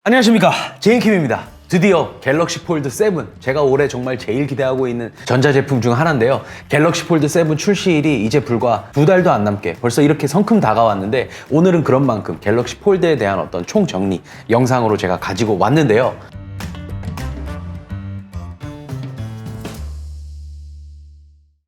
안녕하십니까, 제인킴입니다. 드디어 갤럭시 폴드 7, 제가 올해 정말 제일 기대하고 있는 전자제품 중 하나인데요. 갤럭시 폴드 7 출시일이 이제 불과 2달도 안 남게 벌써 이렇게 성큼 다가왔는데, 오늘은 그런 만큼 갤럭시 폴드에 대한 어떤 총정리 영상으로 제가 가지고 왔는데요.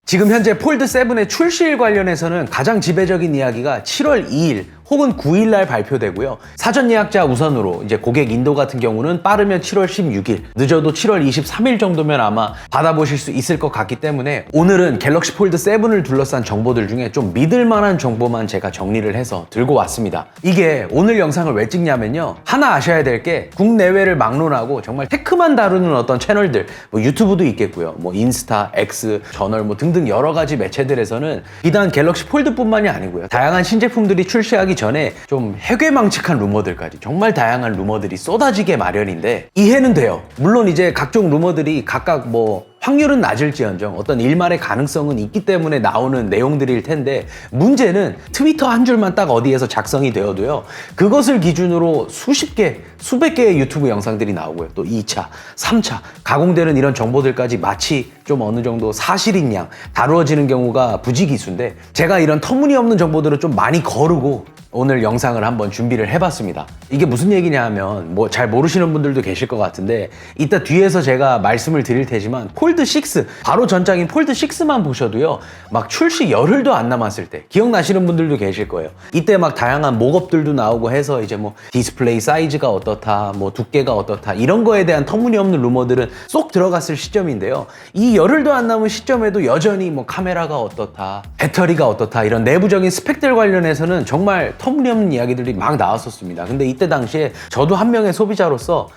지금 현재 폴드 7의 출시일 관련해서는 가장 지배적인 이야기가 7월 2일 혹은 9일 날 발표되고요. 사전 예약자 우선으로 이제 고객 인도 같은 경우는 빠르면 7월 16일, 늦어도 7월 23일 정도면 아마 받아보실 수 있을 것 같기 때문에, 오늘은 갤럭시 폴드 7을 둘러싼 정보들 중에 좀 믿을 만한 정보만 제가 정리를 해서 들고 왔습니다. 이게 오늘 영상을 왜 찍냐면요, 하나 아셔야 될 게 국내외를 막론하고 정말 테크만 다루는 어떤 채널들, 뭐 유튜브도 있겠고요, 뭐 인스타, X, 저널 뭐 등등 여러 가지 매체들에서는 비단 갤럭시 폴드뿐만이 아니고요, 다양한 신제품들이 출시하기 전에 좀 해괴망측한 루머들까지, 정말 다양한 루머들이 쏟아지게 마련인데 이해는 돼요. 물론 이제 각종 루머들이 각각 뭐 확률은 낮을지언정 어떤 일말의 가능성은 있기 때문에 나오는 내용들일 텐데, 문제는 트위터 한 줄만 딱 어디에서 작성이 되어도요, 그것을 기준으로 수십 개, 수백 개의 유튜브 영상들이 나오고요, 또 2차, 3차 가공되는 이런 정보들까지 마치 좀 어느 정도 사실인 양 다루어지는 경우가 부지기수인데, 제가 이런 터무니없는 정보들을 좀 많이 거르고 오늘 영상을 한번 준비를 해봤습니다. 이게 무슨 얘기냐 하면, 뭐 잘 모르시는 분들도 계실 것 같은데, 이따 뒤에서 제가 말씀을 드릴 테지만 폴드 6, 바로 전작인 폴드 6만 보셔도요, 막 출시 열흘도 안 남았을 때, 기억나시는 분들도 계실 거예요. 이때 막 다양한 모업들도 나오고 해서 이제 뭐 디스플레이 사이즈가 어떻다, 뭐 두께가 어떻다, 이런 거에 대한 터무니없는 루머들은 쏙 들어갔을 시점인데요, 이 열흘도 안 남은 시점에도 여전히 뭐 카메라가 어떻다, 배터리가 어떻다, 이런 내부적인 스펙들 관련해서는 정말 터무니없는 이야기들이 막 나왔었습니다. 근데 이때 당시에 저도 한 명의 소비자로서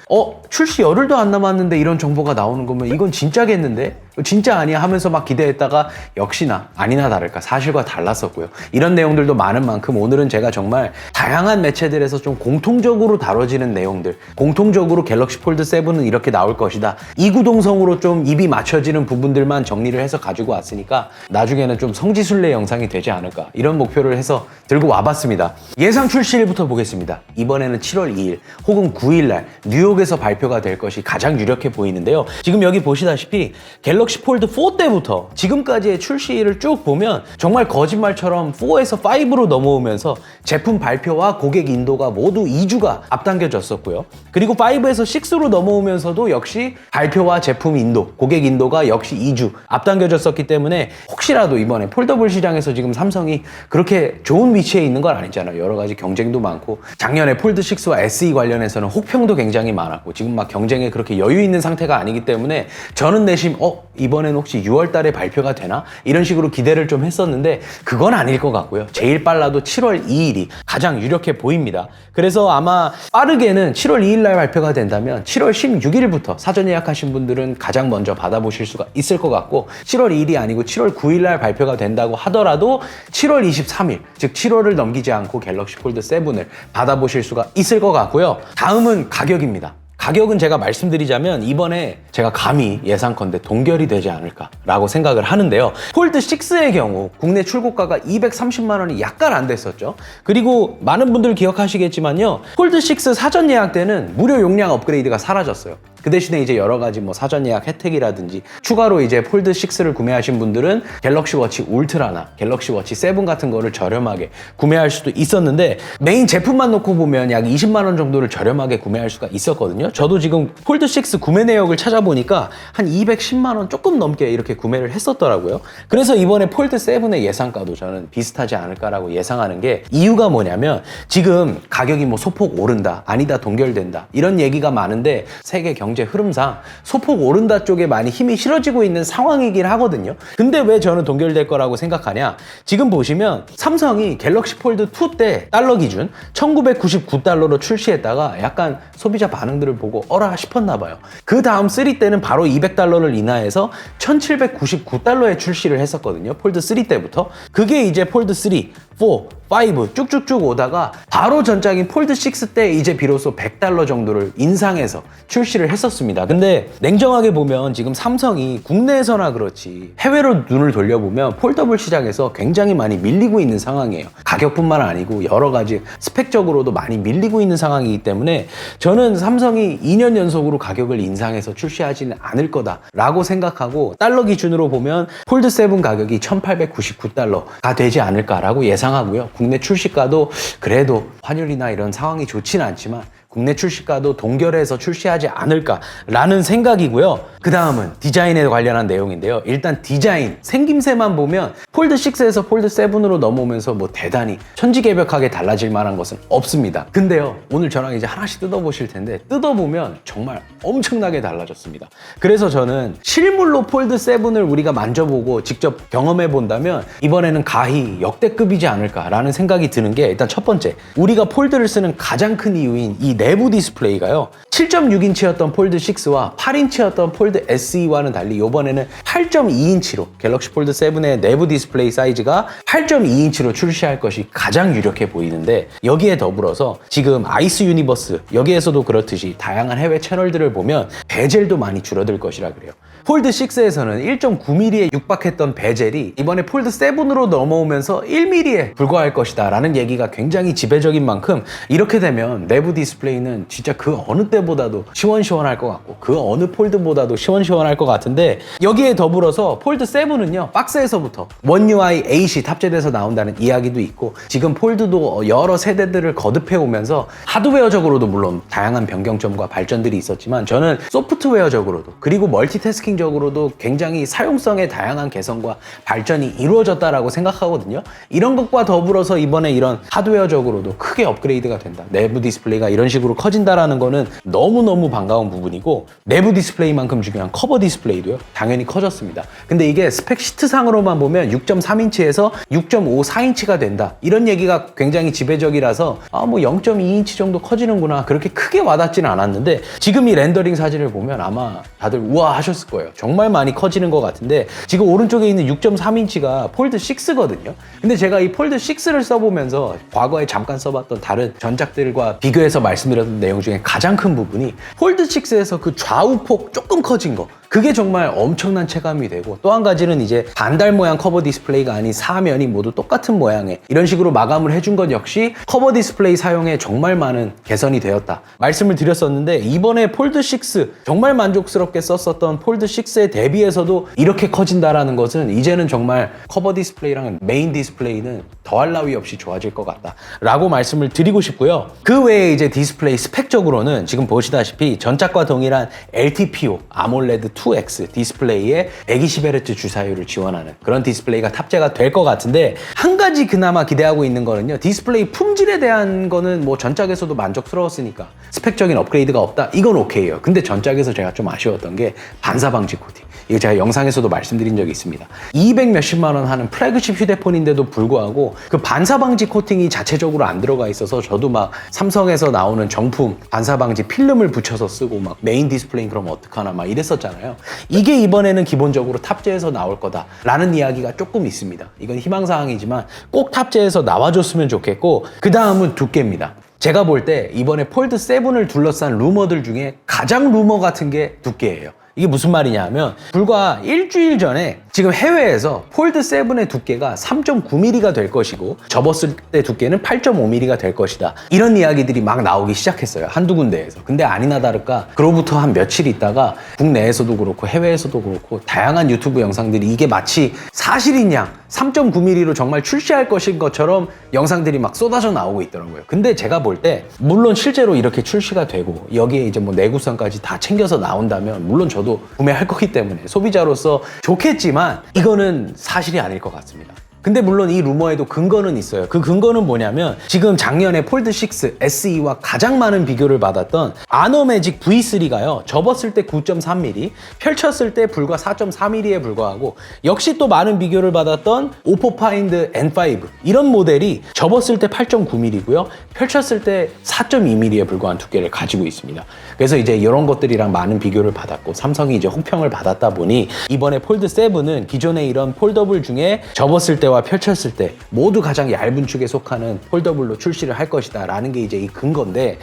출시 열흘도 안 남았는데 이런 정보가 나오는 거면 이건 진짜겠는데? 진짜 아니야 하면서 막 기대했다가 역시나 아니나 다를까 사실과 달랐었고요. 이런 내용들도 많은 만큼 오늘은 제가 정말 다양한 매체들에서 좀 공통적으로 다뤄지는 내용들, 공통적으로 갤럭시 폴드 7은 이렇게 나올 것이다, 이구동성으로 좀 입이 맞춰지는 부분들만 정리를 해서 가지고 왔으니까 나중에는 좀 성지순례 영상이 되지 않을까, 이런 목표를 해서 들고 와봤습니다. 예상 출시일부터 보겠습니다. 이번에는 7월 2일 혹은 9일 날 뉴욕에서 발표가 될 것이 가장 유력해 보이는데요. 지금 여기 보시다시피 갤럭시 폴드 4 때부터 지금까지의 출시일을 쭉 보면 정말 거짓말처럼 4에서 5로 넘어오면서 제품 발표와 고객 인도가 모두 2주가 앞당겨졌었고요. 그리고 5에서 6로 넘어오면서도 역시 발표와 제품 인도, 고객 인도가 역시 2주 앞당겨졌었기 때문에, 혹시라도 이번에 폴더블 시장에서 지금 삼성이 그렇게 좋은 위치에 있는 건 아니잖아요. 여러 가지 경쟁도 많고, 작년에 폴드 6와 SE 관련해서는 혹평도 굉장히 많았고, 지금 막 경쟁에 그렇게 여유 있는 상태가 아니기 때문에 저는 내심 이번엔 혹시 6월 달에 발표가 되나? 이런 식으로 기대를 좀 했었는데 그건 아닐 것 같고요. 제일 빨라도 7월 2일이 가장 유력해 보입니다. 그래서 아마 빠르게는 7월 2일 날 발표가 된다면 7월 16일부터 사전 예약하신 분들은 가장 먼저 받아보실 수가 있을 것 같고, 7월 2일이 아니고 7월 9일 날 발표가 된다고 하더라도 7월 23일, 즉 7월을 넘기지 않고 갤럭시 폴드 7을 받아보실 수가 있을 것 같고요. 다음은 가격입니다. 가격은 제가 말씀드리자면 이번에 제가 감히 예상컨대 동결이 되지 않을까라고 생각을 하는데요. 폴드 6의 경우 국내 출고가가 230만 원이 약간 안 됐었죠. 그리고 많은 분들 기억하시겠지만요, 폴드 6 사전 예약 때는 무료 용량 업그레이드가 사라졌어요. 그 대신에 이제 여러 가지 뭐 사전 예약 혜택이라든지 추가로 이제 폴드 6를 구매하신 분들은 갤럭시 워치 울트라나 갤럭시 워치 7 같은 거를 저렴하게 구매할 수도 있었는데, 메인 제품만 놓고 보면 약 20만 원 정도를 저렴하게 구매할 수가 있었거든요. 저도 지금 폴드 6 구매 내역을 찾아보니까 한 210만 원 조금 넘게 이렇게 구매를 했었더라고요. 그래서 이번에 폴드 7의 예상가도 저는 비슷하지 않을까라고 예상하는 게, 이유가 뭐냐면 지금 가격이 뭐 소폭 오른다, 아니다 동결된다, 이런 얘기가 많은데 세계 경제 흐름상 소폭 오른다 쪽에 많이 힘이 실어지고 있는 상황이긴 하거든요. 근데 왜 저는 동결될 거라고 생각하냐, 지금 보시면 삼성이 갤럭시 폴드 2 때 달러 기준 1999달러로 출시했다가 약간 소비자 반응들을 보고 어라 싶었나 봐요. 그 다음 3 때는 바로 200달러를 인하해서 1799달러에 출시를 했었거든요. 폴드 3 때부터. 그게 이제 폴드 3, 4, 5 쭉쭉쭉 오다가 바로 전작인 폴드 6 때 이제 비로소 $100 정도를 인상해서 출시를 했었습니다. 근데 냉정하게 보면 지금 삼성이 국내에서나 그렇지 해외로 눈을 돌려보면 폴더블 시장에서 굉장히 많이 밀리고 있는 상황이에요. 가격뿐만 아니고 여러 가지 스펙적으로도 많이 밀리고 있는 상황이기 때문에 저는 삼성이 2년 연속으로 가격을 인상해서 출시하지는 않을 거다라고 생각하고 달러 기준으로 보면 폴드 7 가격이 $1,899가 되지 않을까라고 예상하고요. 국내 출시가도 그래도 환율이나 이런 상황이 좋지는 않지만 국내 출시가도 동결해서 출시하지 않을까라는 생각이고요. 그 다음은 디자인에 관련한 내용인데요. 일단 디자인, 생김새만 보면 폴드 6에서 폴드 7으로 넘어오면서 뭐 대단히 천지개벽하게 달라질 만한 것은 없습니다. 근데요, 오늘 저랑 이제 하나씩 뜯어보실 텐데 뜯어보면 정말 엄청나게 달라졌습니다. 그래서 저는 실물로 폴드 7을 우리가 만져보고 직접 경험해 본다면 이번에는 가히 역대급이지 않을까라는 생각이 드는 게 일단 첫 번째, 우리가 폴드를 쓰는 가장 큰 이유인 이 내부 디스플레이가요. 7.6인치였던 폴드 6와 8인치였던 폴드 SE와는 달리 이번에는 8.2인치로 갤럭시 폴드 7의 내부 디스플레이 사이즈가 8.2인치로 출시할 것이 가장 유력해 보이는데 여기에 더불어서 지금 아이스 유니버스 여기에서도 그렇듯이 다양한 해외 채널들을 보면 베젤도 많이 줄어들 것이라 그래요. 폴드 6에서는 1.9mm에 육박했던 베젤이 이번에 폴드 7으로 넘어오면서 1mm에 불과할 것이다 라는 얘기가 굉장히 지배적인 만큼 이렇게 되면 내부 디스플레이는 진짜 그 어느 때보다도 시원시원할 것 같고 그 어느 폴드보다도 시원시원할 것 같은데 여기에 더불어서 폴드 7은요 박스에서부터 One UI 8이 탑재돼서 나온다는 이야기도 있고 지금 폴드도 여러 세대들을 거듭해 오면서 하드웨어적으로도 물론 다양한 변경점과 발전들이 있었지만 저는 소프트웨어적으로도 그리고 멀티태스킹 적으로도 굉장히 사용성의 다양한 개선과 발전이 이루어졌다라고 생각하거든요. 이런 것과 더불어서 이번에 이런 하드웨어적으로도 크게 업그레이드가 된다. 내부 디스플레이가 이런 식으로 커진다라는 거는 너무너무 반가운 부분이고 내부 디스플레이만큼 중요한 커버 디스플레이도요. 당연히 커졌습니다. 근데 이게 스펙 시트상으로만 보면 6.3인치에서 6.54인치가 된다. 이런 얘기가 굉장히 지배적이라서 뭐 0.2인치 정도 커지는구나. 그렇게 크게 와닿지는 않았는데 지금 이 렌더링 사진을 보면 아마 다들 우와 하셨을 거예요. 정말 많이 커지는 것 같은데 지금 오른쪽에 있는 6.3인치가 폴드 6거든요. 근데 제가 이 폴드 6를 써보면서 과거에 잠깐 써봤던 다른 전작들과 비교해서 말씀드렸던 내용 중에 가장 큰 부분이 폴드 6에서 그 좌우폭 조금 커진 거 그게 정말 엄청난 체감이 되고 또 한 가지는 이제 반달 모양 커버 디스플레이가 아닌 사면이 모두 똑같은 모양의 이런 식으로 마감을 해준 것 역시 커버 디스플레이 사용에 정말 많은 개선이 되었다 말씀을 드렸었는데 이번에 폴드 6 정말 만족스럽게 썼었던 폴드 6에 대비해서도 이렇게 커진다라는 것은 이제는 정말 커버 디스플레이랑 메인 디스플레이는 더할 나위 없이 좋아질 것 같다 라고 말씀을 드리고 싶고요. 그 외에 이제 디스플레이 스펙적으로는 지금 보시다시피 전작과 동일한 LTPO 아몰레드 2X 디스플레이에 120Hz 주사율을 지원하는 그런 디스플레이가 탑재가 될 것 같은데 한 가지 그나마 기대하고 있는 거는요. 디스플레이 품질에 대한 거는 뭐 전작에서도 만족스러웠으니까 스펙적인 업그레이드가 없다 이건 오케이예요. 근데 전작에서 제가 좀 아쉬웠던 게 반사 방지 코팅. 이거 제가 영상에서도 말씀드린 적이 있습니다. 200 몇십만 원 하는 플래그십 휴대폰인데도 불구하고 그 반사 방지 코팅이 자체적으로 안 들어가 있어서 저도 막 삼성에서 나오는 정품 반사 방지 필름을 붙여서 쓰고 막 메인 디스플레이 그럼 어떡하나 막 이랬었잖아요. 이게 이번에는 기본적으로 탑재해서 나올 거다라는 이야기가 조금 있습니다. 이건 희망사항이지만 꼭 탑재해서 나와줬으면 좋겠고 그 다음은 두께입니다. 제가 볼 때 이번에 폴드 7을 둘러싼 루머들 중에 가장 루머 같은 게 두께예요. 이게 무슨 말이냐 하면 불과 일주일 전에 지금 해외에서 폴드 7의 두께가 3.9mm가 될 것이고 접었을 때 두께는 8.5mm가 될 것이다. 이런 이야기들이 막 나오기 시작했어요. 한두 군데에서. 근데 아니나 다를까 그로부터 한 며칠 있다가 국내에서도 그렇고 해외에서도 그렇고 다양한 유튜브 영상들이 이게 마치 사실인 양 3.9mm로 정말 출시할 것인 것처럼 영상들이 막 쏟아져 나오고 있더라고요. 근데 제가 볼 때 물론 실제로 이렇게 출시가 되고 여기에 이제 뭐 내구성까지 다 챙겨서 나온다면 물론 저도 구매할 거기 때문에 소비자로서 좋겠지만 이거는 사실이 아닐 것 같습니다. 근데 물론 이 루머에도 근거는 있어요. 그 근거는 뭐냐면 지금 작년에 폴드 6 SE와 가장 많은 비교를 받았던 아노매직 V3가요. 접었을 때 9.3mm, 펼쳤을 때 불과 4.4mm에 불과하고 역시 또 많은 비교를 받았던 오포 파인드 N5 이런 모델이 접었을 때 8.9mm고요. 펼쳤을 때 4.2mm에 불과한 두께를 가지고 있습니다. 그래서 이제 이런 것들이랑 많은 비교를 받았고 삼성이 이제 혹평을 받았다 보니 이번에 폴드 7은 기존의 이런 폴더블 중에 접었을 때와 두께와 펼쳤을 때 모두 가장 얇은 축에 속하는 폴더블로 출시를 할 것이다 라는 게 이제 이 근거인데,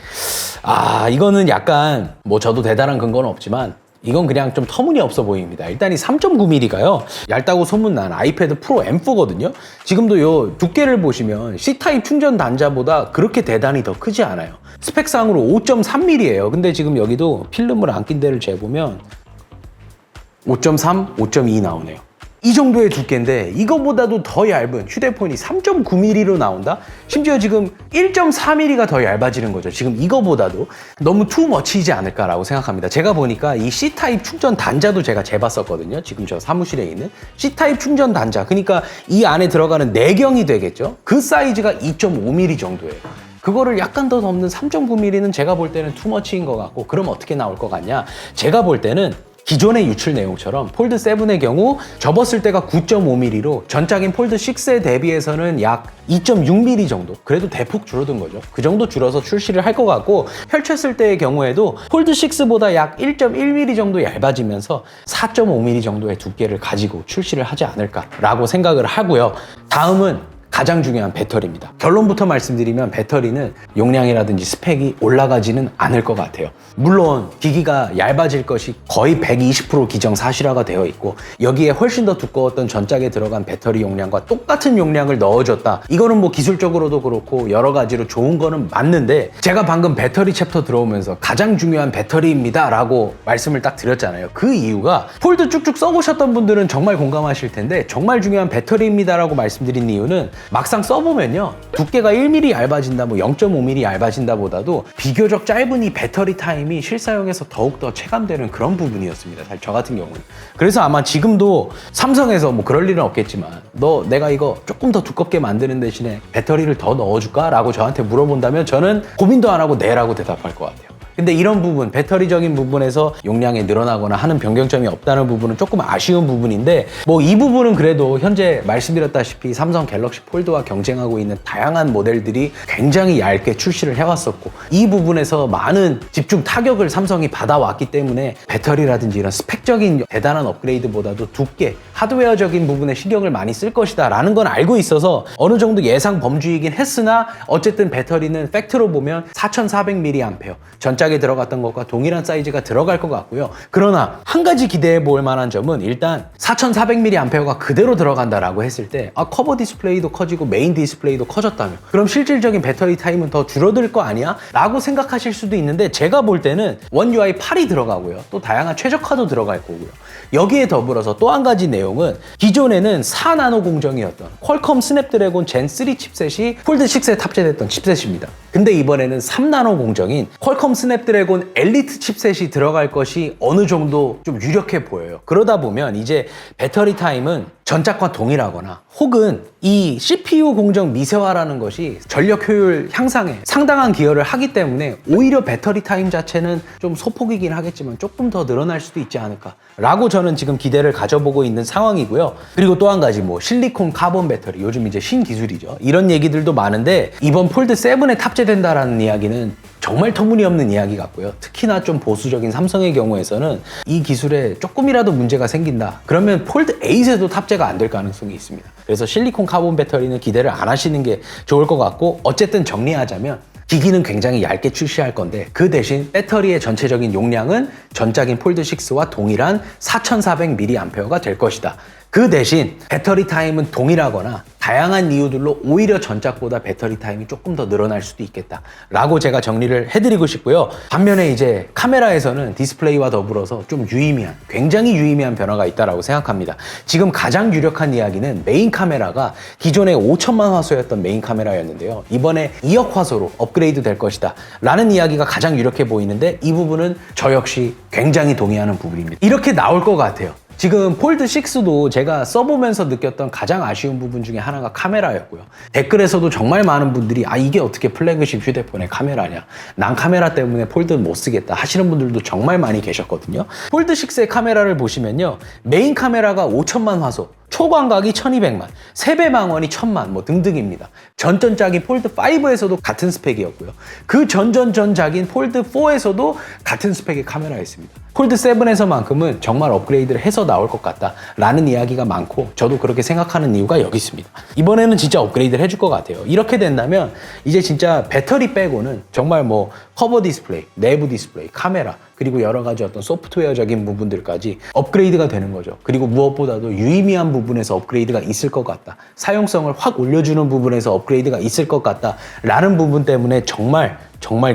이거는 약간 뭐 저도 대단한 근거는 없지만 이건 그냥 좀 터무니없어 보입니다. 일단 이 3.9mm가요 얇다고 소문난 아이패드 프로 M4거든요. 지금도 요 두께를 보시면 C타입 충전 단자보다 그렇게 대단히 더 크지 않아요. 스펙상으로 5.3mm예요. 근데 지금 여기도 필름을 안 낀 데를 재보면 5.3, 5.2 나오네요. 이 정도의 두께인데 이거보다도 더 얇은 휴대폰이 3.9mm로 나온다? 심지어 지금 1.4mm가 더 얇아지는 거죠. 지금 이거보다도 너무 투머치이지 않을까라고 생각합니다. 제가 보니까 이 C타입 충전 단자도 제가 재봤었거든요. 지금 저 사무실에 있는 C타입 충전 단자, 그러니까 이 안에 들어가는 내경이 되겠죠. 그 사이즈가 2.5mm 정도예요. 그거를 약간 더 넘는 3.9mm는 제가 볼 때는 투머치인 것 같고, 그럼 어떻게 나올 것 같냐? 제가 볼 때는 기존의 유출 내용처럼 폴드 7의 경우 접었을 때가 9.5mm로 전작인 폴드 6에 대비해서는 약 2.6mm 정도, 그래도 대폭 줄어든 거죠. 그 정도 줄어서 출시를 할 것 같고, 펼쳤을 때의 경우에도 폴드 6보다 약 1.1mm 정도 얇아지면서 4.5mm 정도의 두께를 가지고 출시를 하지 않을까라고 생각을 하고요. 다음은 가장 중요한 배터리입니다. 결론부터 말씀드리면 배터리는 용량이라든지 스펙이 올라가지는 않을 것 같아요. 물론 기기가 얇아질 것이 거의 120% 기정사실화가 되어 있고, 여기에 훨씬 더 두꺼웠던 전작에 들어간 배터리 용량과 똑같은 용량을 넣어줬다. 이거는 뭐 기술적으로도 그렇고 여러 가지로 좋은 거는 맞는데, 제가 방금 배터리 챕터 들어오면서 가장 중요한 배터리입니다 라고 말씀을 딱 드렸잖아요. 그 이유가 폴드 쭉쭉 써보셨던 분들은 정말 공감하실 텐데, 정말 중요한 배터리입니다 라고 말씀드린 이유는 막상 써보면요, 두께가 1mm 얇아진다, 뭐 0.5mm 얇아진다 보다도 비교적 짧은 이 배터리 타임이 실사용에서 더욱더 체감되는 그런 부분이었습니다. 사실 저 같은 경우는. 그래서 아마 지금도 삼성에서 뭐 그럴 일은 없겠지만, 내가 이거 조금 더 두껍게 만드는 대신에 배터리를 더 넣어줄까? 라고 저한테 물어본다면 저는 고민도 안 하고 네 라고 대답할 것 같아요. 근데 이런 부분, 배터리적인 부분에서 용량이 늘어나거나 하는 변경점이 없다는 부분은 조금 아쉬운 부분인데, 뭐 이 부분은 그래도 현재 말씀드렸다시피 삼성 갤럭시 폴드와 경쟁하고 있는 다양한 모델들이 굉장히 얇게 출시를 해왔었고, 이 부분에서 많은 집중 타격을 삼성이 받아왔기 때문에 배터리라든지 이런 스펙적인 대단한 업그레이드보다도 두께, 하드웨어적인 부분에 신경을 많이 쓸 것이다 라는 건 알고 있어서 어느 정도 예상 범주이긴 했으나, 어쨌든 배터리는 팩트로 보면 4400mAh, 전작에 들어갔던 것과 동일한 사이즈가 들어갈 것 같고요. 그러나 한 가지 기대해 볼 만한 점은, 일단 4400mAh가 그대로 들어간다라고 했을 때 커버 디스플레이도 커지고 메인 디스플레이도 커졌다며 그럼 실질적인 배터리 타임은 더 줄어들 거 아니야? 라고 생각하실 수도 있는데, 제가 볼 때는 원 UI 8이 들어가고요. 또 다양한 최적화도 들어갈 거고요. 여기에 더불어서 또 한 가지 내용은, 기존에는 4나노 공정이었던 퀄컴 스냅드래곤 젠 3 칩셋이 폴드 6에 탑재됐던 칩셋입니다. 근데 이번에는 3나노 공정인 퀄컴 스냅드래곤 엘리트 칩셋이 들어갈 것이 어느 정도 좀 유력해 보여요. 그러다 보면 이제 배터리 타임은 전작과 동일하거나, 혹은 이 CPU 공정 미세화라는 것이 전력 효율 향상에 상당한 기여를 하기 때문에 오히려 배터리 타임 자체는 좀 소폭이긴 하겠지만 조금 더 늘어날 수도 있지 않을까 라고 저는 지금 기대를 가져보고 있는 상황이고요. 그리고 또 한 가지, 뭐 실리콘 카본 배터리, 요즘 이제 신기술이죠. 이런 얘기들도 많은데, 이번 폴드 7에 탑재된다라는 이야기는 정말 터무니없는 이야기 같고요. 특히나 좀 보수적인 삼성의 경우에서는 이 기술에 조금이라도 문제가 생긴다, 그러면 폴드 8에도 탑재가 안 될 가능성이 있습니다. 그래서 실리콘 카본 배터리는 기대를 안 하시는 게 좋을 것 같고, 어쨌든 정리하자면 기기는 굉장히 얇게 출시할 건데, 그 대신 배터리의 전체적인 용량은 전작인 폴드 6와 동일한 4400mAh가 될 것이다. 그 대신 배터리 타임은 동일하거나 다양한 이유들로 오히려 전작보다 배터리 타임이 조금 더 늘어날 수도 있겠다 라고 제가 정리를 해드리고 싶고요. 반면에 이제 카메라에서는 디스플레이와 더불어서 좀 유의미한, 굉장히 유의미한 변화가 있다고 생각합니다. 지금 가장 유력한 이야기는 메인 카메라가 기존에 5천만 화소였던 메인 카메라였는데요, 이번에 2억 화소로 업그레이드 될 것이다 라는 이야기가 가장 유력해 보이는데, 이 부분은 저 역시 굉장히 동의하는 부분입니다. 이렇게 나올 것 같아요. 지금 폴드 6도 제가 써보면서 느꼈던 가장 아쉬운 부분 중에 하나가 카메라였고요. 댓글에서도 정말 많은 분들이 이게 어떻게 플래그십 휴대폰의 카메라냐, 난 카메라 때문에 폴드는 못 쓰겠다 하시는 분들도 정말 많이 계셨거든요. 폴드 6의 카메라를 보시면요, 메인 카메라가 5천만 화소, 초광각이 1200만, 세배망원이 1000만 뭐 등등입니다. 전전작인 폴드 5에서도 같은 스펙이었고요. 그 전전전작인 폴드 4에서도 같은 스펙의 카메라가 있습니다. 폴드 7에서만큼은 정말 업그레이드를 해서 나올 것 같다라는 이야기가 많고 저도 그렇게 생각하는 이유가 여기 있습니다. 이번에는 진짜 업그레이드를 해줄 것 같아요. 이렇게 된다면 이제 진짜 배터리 빼고는 정말 뭐 커버 디스플레이, 내부 디스플레이, 카메라 그리고 여러 가지 어떤 소프트웨어적인 부분들까지 업그레이드가 되는 거죠. 그리고 무엇보다도 유의미한 부분에서 업그레이드가 있을 것 같다. 사용성을 확 올려주는 부분에서 업그레이드가 있을 것 같다. 라는 부분 때문에 정말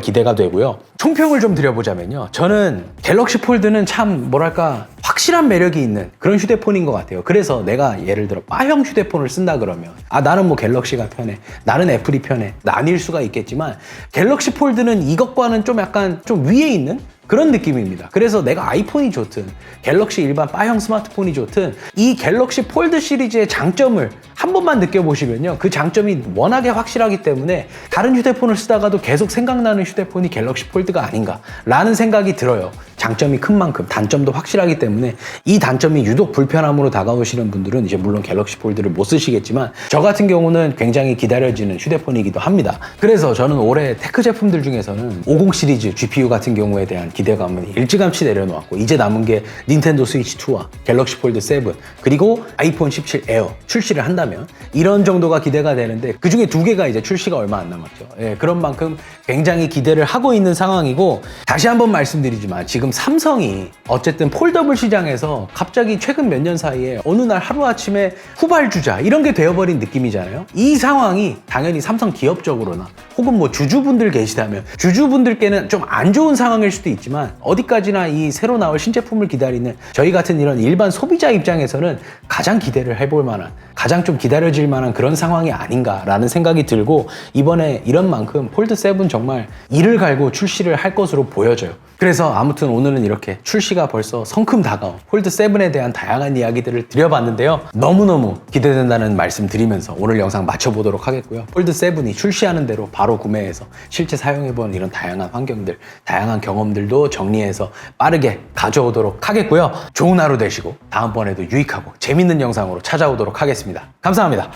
기대가 되고요. 총평을 좀 드려보자면요. 저는 갤럭시 폴드는 참 뭐랄까 확실한 매력이 있는 그런 휴대폰인 것 같아요. 그래서 내가 예를 들어 바형 휴대폰을 쓴다 그러면 나는 뭐 갤럭시가 편해, 나는 애플이 편해 나뉠 수가 있겠지만 갤럭시 폴드는 이것과는 좀 약간 좀 위에 있는 그런 느낌입니다. 그래서 내가 아이폰이 좋든 갤럭시 일반 바형 스마트폰이 좋든 이 갤럭시 폴드 시리즈의 장점을 한 번만 느껴보시면요. 그 장점이 워낙에 확실하기 때문에 다른 휴대폰을 쓰다가도 계속 생각나는 휴대폰이 갤럭시 폴드가 아닌가 라는 생각이 들어요. 장점이 큰 만큼 단점도 확실하기 때문에 이 단점이 유독 불편함으로 다가오시는 분들은 이제 물론 갤럭시 폴드를 못 쓰시겠지만 저 같은 경우는 굉장히 기다려지는 휴대폰이기도 합니다. 그래서 저는 올해 테크 제품들 중에서는 50 시리즈 GPU 같은 경우에 대한 기대감은 일찌감치 내려놓았고 이제 남은 게 닌텐도 스위치 2와 갤럭시 폴드 7 그리고 아이폰 17 에어 출시를 한다면 이런 정도가 기대가 되는데 그 중에 2개가 이제 출시가 얼마 안 남았죠. 예, 그런 만큼 굉장히 기대를 하고 있는 상황이고 다시 한번 말씀드리지만 지금 삼성이 어쨌든 폴더블 시장에서 갑자기 최근 몇 년 사이에 어느 날 하루아침에 후발주자 이런 게 되어버린 느낌이잖아요. 이 상황이 당연히 삼성 기업적으로나 혹은 뭐 주주분들 계시다면 주주분들께는 좀 안 좋은 상황일 수도 있지만 어디까지나 이 새로 나올 신제품을 기다리는 저희 같은 이런 일반 소비자 입장에서는 가장 기대를 해볼 만한 가장 좀 기다려질 만한 그런 상황이 아닌가라는 생각이 들고 이번에 이런 만큼 폴드 7 정말 이를 갈고 출시를 할 것으로 보여져요. 그래서 아무튼 오늘은 이렇게 출시가 벌써 성큼 다가온 폴드 7에 대한 다양한 이야기들을 드려봤는데요. 너무너무 기대된다는 말씀 드리면서 오늘 영상 마쳐보도록 하겠고요. 폴드 7이 출시하는 대로 바로 구매해서 실제 사용해본 이런 다양한 환경들, 다양한 경험들도 정리해서 빠르게 가져오도록 하겠고요. 좋은 하루 되시고 다음번에도 유익하고 재밌는 영상으로 찾아오도록 하겠습니다. 감사합니다.